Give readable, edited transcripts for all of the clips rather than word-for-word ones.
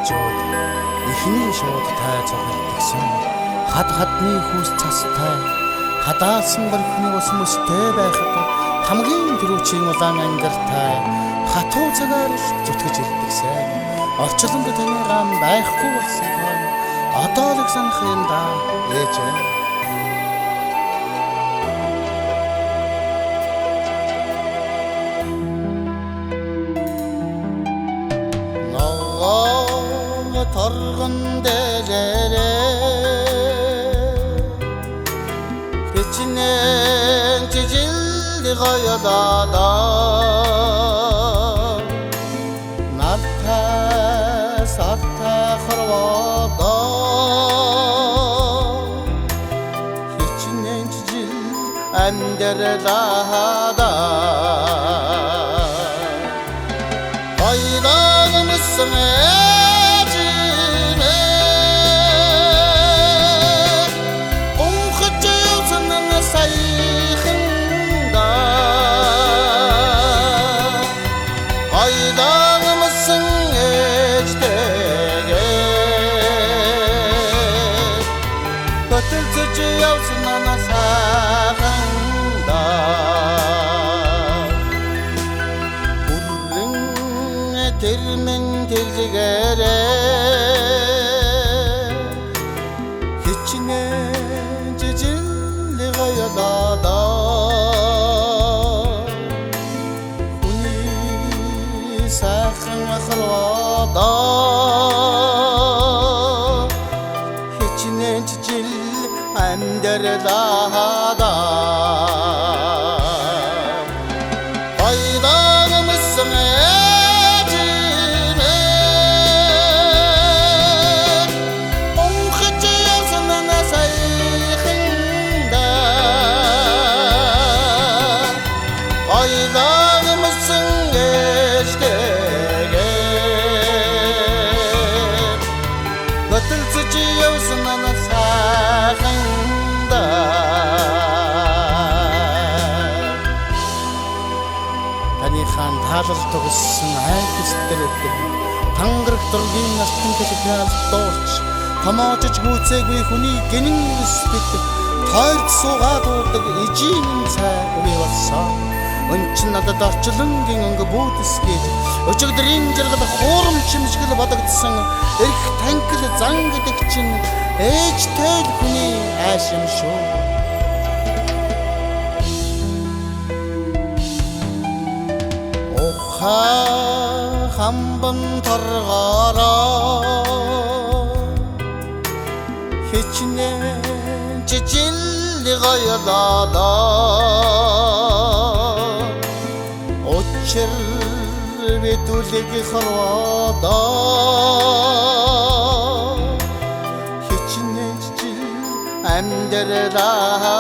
хажууд эхний шууд тай цогцолдсон хад хадны хүүс цастай хадаасан горхны ус мөстэй байхад хамгийн түрүүчийн улаан ангиртай хатуу цагаар л зүтгэж ирдэгсэн орчлонд таны гам байхгүй болсон одоо л санах юм да ээжээ. Торгон дээрээ бичнэн жижил гоёлоо нартай сартай хорвоо бичнэн жижил андерлаа ойлогомсон тэрмэн тэрзгээрээ хичнээн жижил гоёлоо хүний сайхан ахлоо хичнээн жижил андерлаа ойлогомсон таныхан таалал тогссон айлтэр өдөр тангараг дургийн алтан телефон доорч томоожж гүйцээгүй хүний гинэн өсбөд тойрч суугаад уудаг ижийн цай үгүй болсон өнчин надад орчлонгийн өнгө бүүдсгээд өчигдрийн жаргал хуурам чимшгэл бодогдсон эрх танкил зан гэдэг чинь ээжтэй хүний аашим шүү. Хамбан торгороо хичнээн жижил гоёлоо очир битүлэг хорвоо хичнээн жижил андерлаа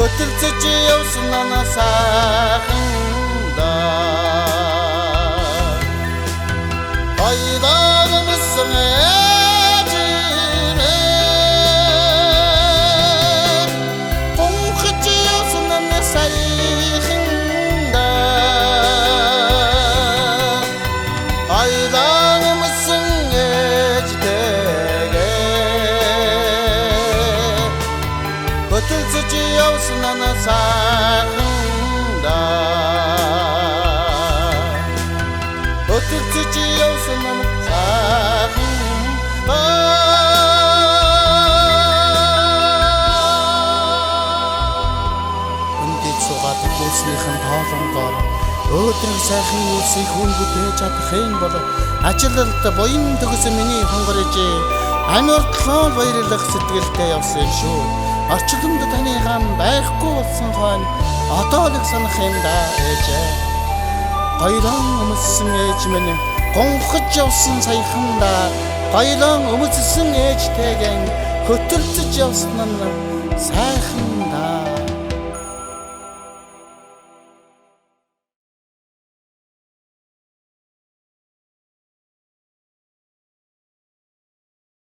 көтөлцөж явсан ана сайханда ойлогомсон ээжээ тунхаж явсан ана сайханда ойлогомсон көтөлцөж явсан ана сайханда көтөлцөж явсан ана сайханда өндөд суугаад гүйснийхэн тоолонгоор өөдрөг сайхан үлсийг хүн бүтээж чадах юм бол ажилд буян төгс миний хонгорж амиортлоо баярлах сэтгэлтэй явсан юм шүү. Орчлонд таны гам байхгүй болсон хойно одоо л санах юм да ээжээ. Гоёлон өмссөн ээж минь гонхож явсан саяханда гоёлон өмссөн ээжтэйгэн хөтөлцөж явсан нь сайхан даа.